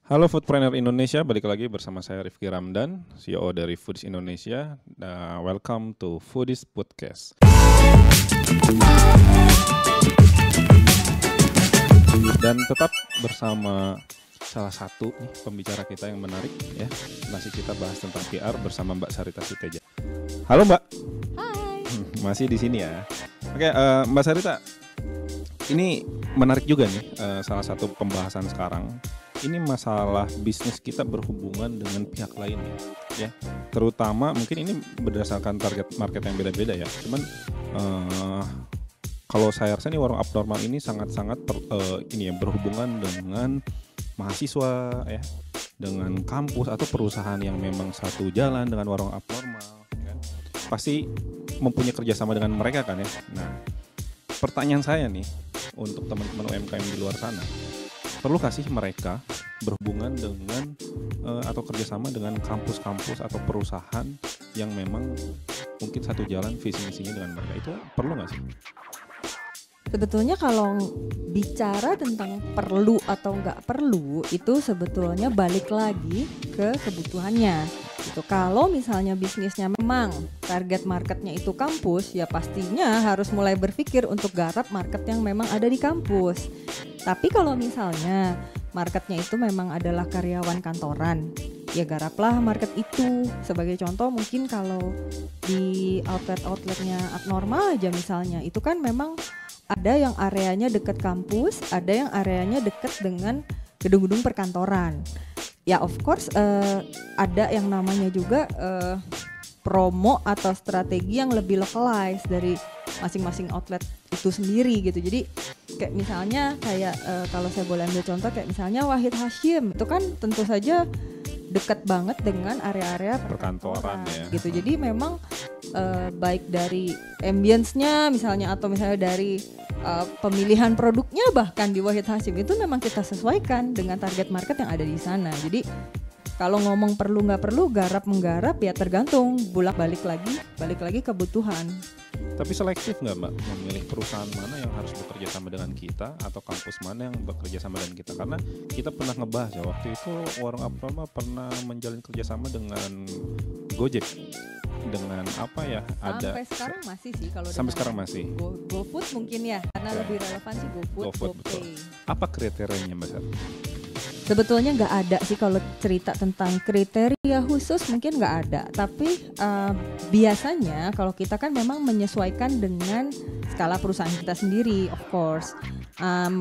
Halo Foodpreneur Indonesia, balik lagi bersama saya Rifki Ramdan, CEO dari Foodies Indonesia. Welcome to Foodies Podcast. Dan tetap bersama salah satu nih pembicara kita yang menarik ya. Masih kita bahas tentang PR bersama Mbak Sarita Siteja. Halo Mbak. Hai. Masih di sini ya. Oke, Mbak Sarita, ini menarik juga nih, salah satu pembahasan sekarang. Ini masalah bisnis kita berhubungan dengan pihak lain ya. Terutama mungkin ini berdasarkan target market yang beda-beda ya. Cuman kalau saya rasa nih warung abnormal ini sangat-sangat berhubungan dengan mahasiswa ya, dengan kampus atau perusahaan yang memang satu jalan dengan warung abnormal kan. Pasti mempunyai kerjasama dengan mereka kan ya. Nah, pertanyaan saya nih untuk teman-teman UMKM di luar sana, perlukah sih mereka berhubungan dengan atau kerjasama dengan kampus-kampus atau perusahaan yang memang mungkin satu jalan visi misinya dengan mereka? Itu perlu nggak sih? Sebetulnya kalau bicara tentang perlu atau nggak perlu, itu sebetulnya balik lagi ke kebutuhannya. Itu kalau misalnya bisnisnya memang target marketnya itu kampus, ya pastinya harus mulai berpikir untuk garap market yang memang ada di kampus. Tapi kalau misalnya marketnya itu memang adalah karyawan kantoran, ya garaplah market itu. Sebagai contoh mungkin kalau di outletnya abnormal aja misalnya, itu kan memang ada yang areanya dekat kampus, ada yang areanya dekat dengan gedung-gedung perkantoran. Ya of course ada yang namanya juga promo atau strategi yang lebih localized dari masing-masing outlet itu sendiri gitu. Jadi kayak misalnya kalau saya boleh ambil contoh kayak misalnya Wahid Hasyim, itu kan tentu saja dekat banget dengan area-area perkantoran ya. Gitu. Jadi memang baik dari ambience-nya misalnya atau misalnya dari pemilihan produknya bahkan di Wahid Hasyim itu memang kita sesuaikan dengan target market yang ada di sana. Jadi kalau ngomong perlu nggak perlu, garap menggarap ya tergantung balik lagi kebutuhan. Tapi selektif nggak Mbak memilih perusahaan mana yang harus bekerja sama dengan kita atau kampus mana yang bekerja sama dengan kita? Karena kita pernah ngebahas ya, waktu itu warung abnormal pernah menjalin kerjasama dengan Gojek, dengan apa ya? Sampai sekarang masih sih kalau sampai sekarang masih. GoFood mungkin ya, karena lebih relevan sih GoFood, betul. Apa kriterianya Mbak Sar? Sebetulnya nggak ada sih kalau cerita tentang kriteria khusus, mungkin nggak ada. Tapi biasanya kalau kita kan memang menyesuaikan dengan skala perusahaan kita sendiri, of course.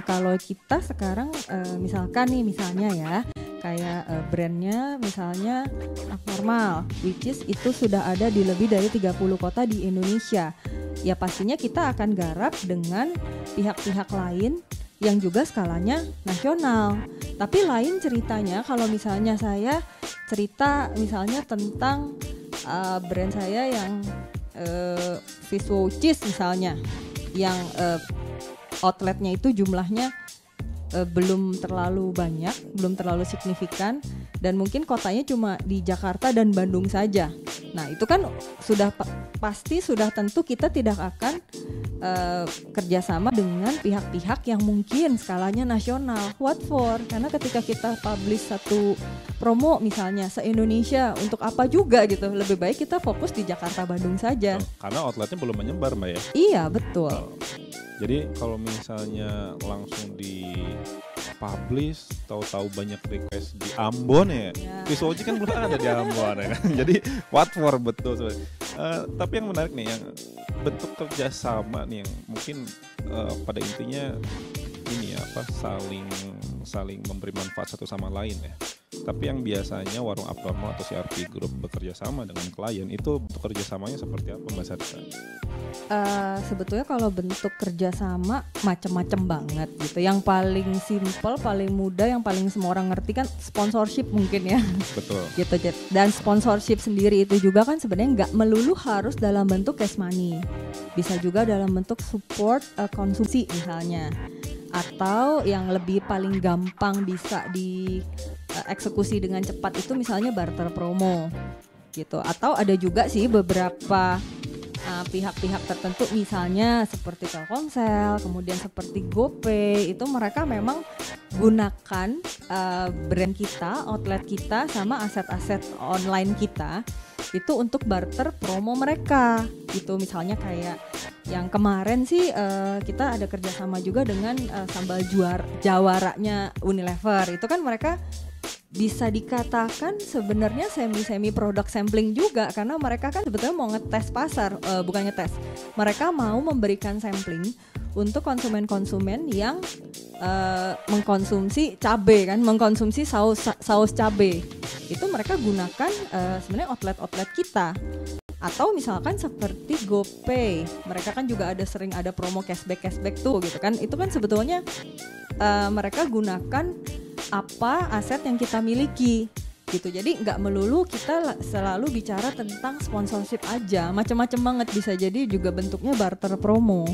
Kalau kita sekarang misalnya ya, kayak brandnya misalnya abnormal, which is itu sudah ada di lebih dari 30 kota di Indonesia. Ya pastinya kita akan garap dengan pihak-pihak lain yang juga skalanya nasional. Tapi lain ceritanya kalau misalnya saya cerita misalnya tentang brand saya yang Viswo Cheese misalnya, yang outletnya itu jumlahnya belum terlalu banyak, belum terlalu signifikan, dan mungkin kotanya cuma di Jakarta dan Bandung saja. Nah itu kan sudah pasti sudah tentu kita tidak akan kerjasama dengan pihak-pihak yang mungkin skalanya nasional. What for? Karena ketika kita publish satu promo misalnya se-Indonesia, untuk apa juga gitu. Lebih baik kita fokus di Jakarta Bandung saja. Karena outletnya belum menyebar Mbak ya? Iya betul. Jadi kalau misalnya langsung di publish, tahu-tahu banyak request di Ambon ya. Viswo kan belum ada di Ambon ya kan. Jadi what for betul sebenarnya. Tapi yang menarik nih, yang bentuk kerjasama nih yang mungkin pada intinya ini ya saling memberi manfaat satu sama lain ya. Tapi yang biasanya warung abnormal atau CRP Group bekerja sama dengan klien, itu bentuk kerjasamanya seperti apa Mbak Sarita? Sebetulnya kalau bentuk kerjasama macam-macam banget gitu. Yang paling simple, paling mudah, yang paling semua orang ngerti kan sponsorship mungkin ya. Betul. Gitu. Dan sponsorship sendiri itu juga kan sebenarnya nggak melulu harus dalam bentuk cash money. Bisa juga dalam bentuk support konsumsi misalnya. Atau yang lebih paling gampang bisa dieksekusi dengan cepat itu misalnya barter promo gitu. Atau ada juga sih beberapa pihak-pihak tertentu misalnya seperti Telkomsel, kemudian seperti GoPay, itu mereka memang gunakan brand kita, outlet kita sama aset-aset online kita itu untuk barter promo mereka. Itu misalnya kayak yang kemarin sih kita ada kerjasama juga dengan sambal jawaranya Unilever. Itu kan mereka bisa dikatakan sebenarnya semi produk sampling juga, karena mereka kan sebetulnya mau ngetes pasar, bukan ngetes, mereka mau memberikan sampling untuk konsumen-konsumen yang mengkonsumsi cabai kan, mengkonsumsi saus cabai. Itu mereka gunakan sebenarnya outlet kita. Atau misalkan seperti GoPay, mereka kan juga sering ada promo cashback tuh gitu kan. Itu kan sebetulnya mereka gunakan apa aset yang kita miliki gitu. Jadi nggak melulu kita selalu bicara tentang sponsorship aja, macam-macam banget, bisa jadi juga bentuknya barter promo.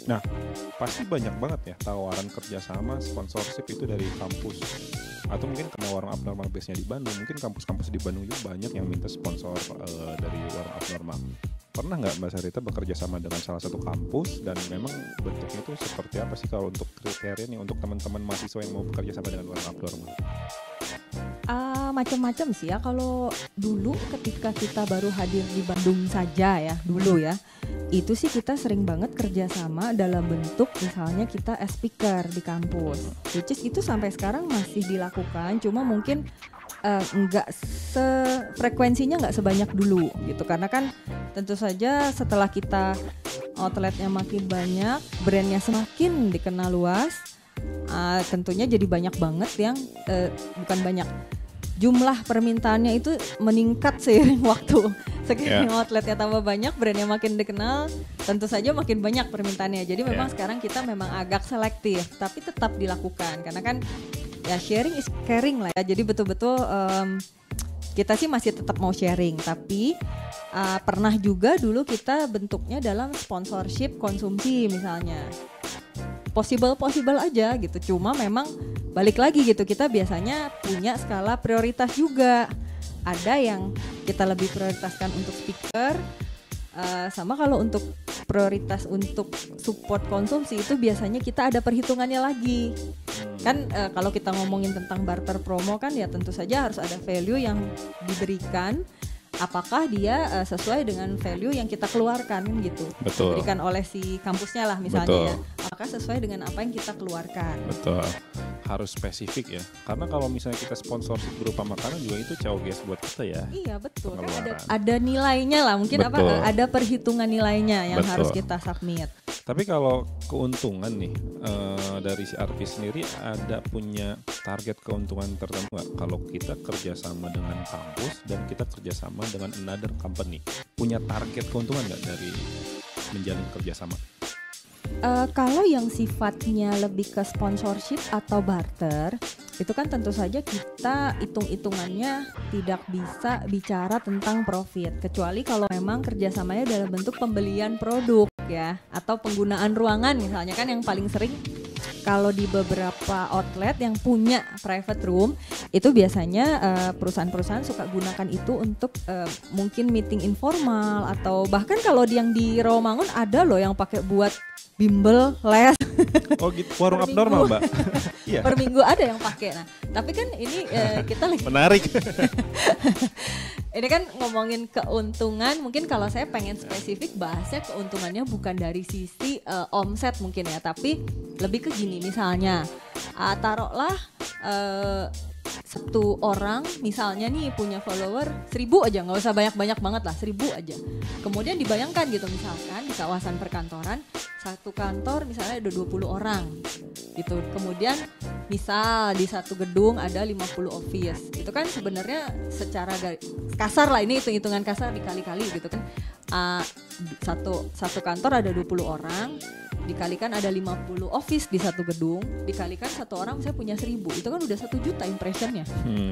Nah, pasti banyak banget ya tawaran kerjasama sponsorship itu dari kampus, atau mungkin karena warung abnormal base-nya di Bandung, mungkin kampus-kampus di Bandung juga banyak yang minta sponsor dari warung abnormal. Pernah nggak Mbak Sarita bekerja sama dengan salah satu kampus, dan memang bentuknya itu seperti apa sih kalau untuk kriteria nih untuk teman-teman mahasiswa yang mau bekerja sama dengan warung abnormal? Macam-macam sih ya. Kalau dulu ketika kita baru hadir di Bandung saja ya dulu ya, itu sih kita sering banget kerjasama dalam bentuk misalnya kita as speaker di kampus, which is itu sampai sekarang masih dilakukan, cuma mungkin nggak frekuensinya nggak sebanyak dulu gitu, karena kan tentu saja setelah kita outletnya makin banyak, brandnya semakin dikenal luas, tentunya jadi banyak banget yang bukan banyak, jumlah permintaannya itu meningkat seiring waktu. Seiring outletnya tambah banyak, brandnya makin dikenal, tentu saja makin banyak permintaannya. Jadi memang sekarang kita memang agak selektif, tapi tetap dilakukan karena kan ya sharing is caring lah ya. Jadi betul-betul kita sih masih tetap mau sharing, tapi pernah juga dulu kita bentuknya dalam sponsorship konsumsi misalnya. Possible aja gitu, cuma memang balik lagi gitu, kita biasanya punya skala prioritas juga. Ada yang kita lebih prioritaskan untuk speaker, sama kalau untuk prioritas untuk support konsumsi itu biasanya kita ada perhitungannya lagi. Kan kalau kita ngomongin tentang barter promo kan ya tentu saja harus ada value yang diberikan. Apakah dia sesuai dengan value yang kita keluarkan gitu. Betul. Diberikan oleh si kampusnya lah misalnya. Betul. Ya. Apakah sesuai dengan apa yang kita keluarkan. Betul. Harus spesifik ya. Karena kalau misalnya kita sponsorship berupa makanan juga itu guys buat kita ya. Iya betul. Kan ada nilainya lah. Mungkin betul. Ada perhitungan nilainya yang betul. Harus kita submit. Tapi kalau keuntungan nih dari si artis sendiri ada punya target keuntungan tertentu nggak? Kalau kita kerjasama dengan kampus dan kita kerjasama dengan another company, punya target keuntungan nggak dari menjalin kerjasama? Kalau yang sifatnya lebih ke sponsorship atau barter, itu kan tentu saja kita hitung-hitungannya tidak bisa bicara tentang profit, kecuali kalau memang kerjasamanya dalam bentuk pembelian produk ya, atau penggunaan ruangan misalnya kan yang paling sering. Kalau di beberapa outlet yang punya private room, itu biasanya perusahaan-perusahaan suka gunakan itu untuk mungkin meeting informal, atau bahkan kalau yang di Rawamangun ada loh yang pakai buat bimbel, les. Oh gitu, warung abnormal Mbak. Iya. Per minggu ada yang pakai. Nah, tapi kan ini kita lagi menarik. Ini kan ngomongin keuntungan, mungkin kalau saya pengen spesifik bahasnya keuntungannya bukan dari sisi omset mungkin ya, tapi lebih ke gini misalnya, taruhlah satu orang misalnya nih punya follower 1.000 aja, nggak usah banyak-banyak banget lah, 1.000 aja. Kemudian dibayangkan gitu misalkan di kawasan perkantoran, satu kantor misalnya ada 20 orang gitu. Kemudian misal di satu gedung ada 50 office. Itu kan sebenarnya secara kasar lah, ini hitung-hitungan kasar dikali-kali gitu kan. Satu kantor ada 20 orang, dikalikan ada 50 office di satu gedung, dikalikan satu orang misalnya punya 1.000, itu kan udah 1 juta impressionnya.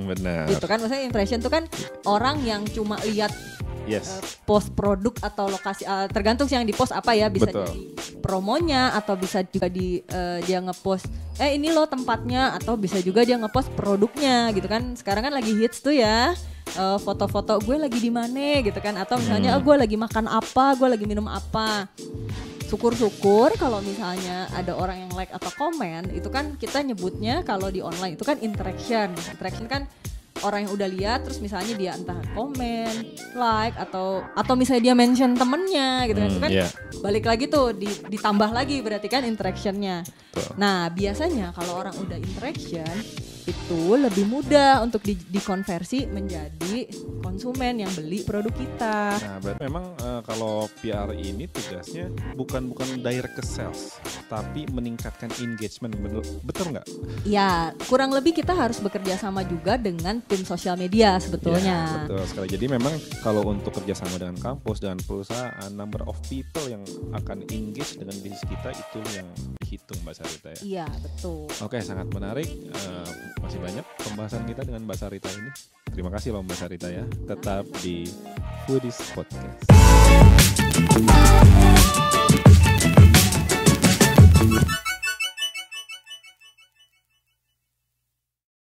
Benar. Gitu kan, maksudnya impression itu kan orang yang cuma lihat post produk atau lokasi, tergantung yang di post apa ya, bisa betul. Jadi promonya, atau bisa juga dia ngepost ini loh tempatnya, atau bisa juga dia ngepost produknya gitu kan. Sekarang kan lagi hits tuh ya, foto-foto gue lagi di mana gitu kan, atau misalnya gue lagi makan apa, gue lagi minum apa. Syukur-syukur kalau misalnya ada orang yang like atau komen, itu kan kita nyebutnya kalau di online itu kan interaction. Interaction kan orang yang udah lihat terus misalnya dia entah komen, like atau misalnya dia mention temennya gitu kan, itu kan balik lagi tuh ditambah lagi berarti kan interactionnya. Nah biasanya kalau orang udah interaction itu lebih mudah untuk dikonversi menjadi konsumen yang beli produk kita. Nah berarti memang kalau PR ini tugasnya bukan direct ke sales, tapi meningkatkan engagement, betul nggak? Ya kurang lebih kita harus bekerja sama juga dengan tim sosial media sebetulnya. Ya, betul sekali. Jadi memang kalau untuk kerjasama dengan kampus, dengan perusahaan, number of people yang akan engage dengan bisnis kita itu yang dihitung Mbak Sarita ya. Iya betul. Oke, sangat menarik. Masih banyak pembahasan kita dengan Mbak Sarita ini. Terima kasih loh Mbak Sarita ya. Tetap di Foodies Podcast.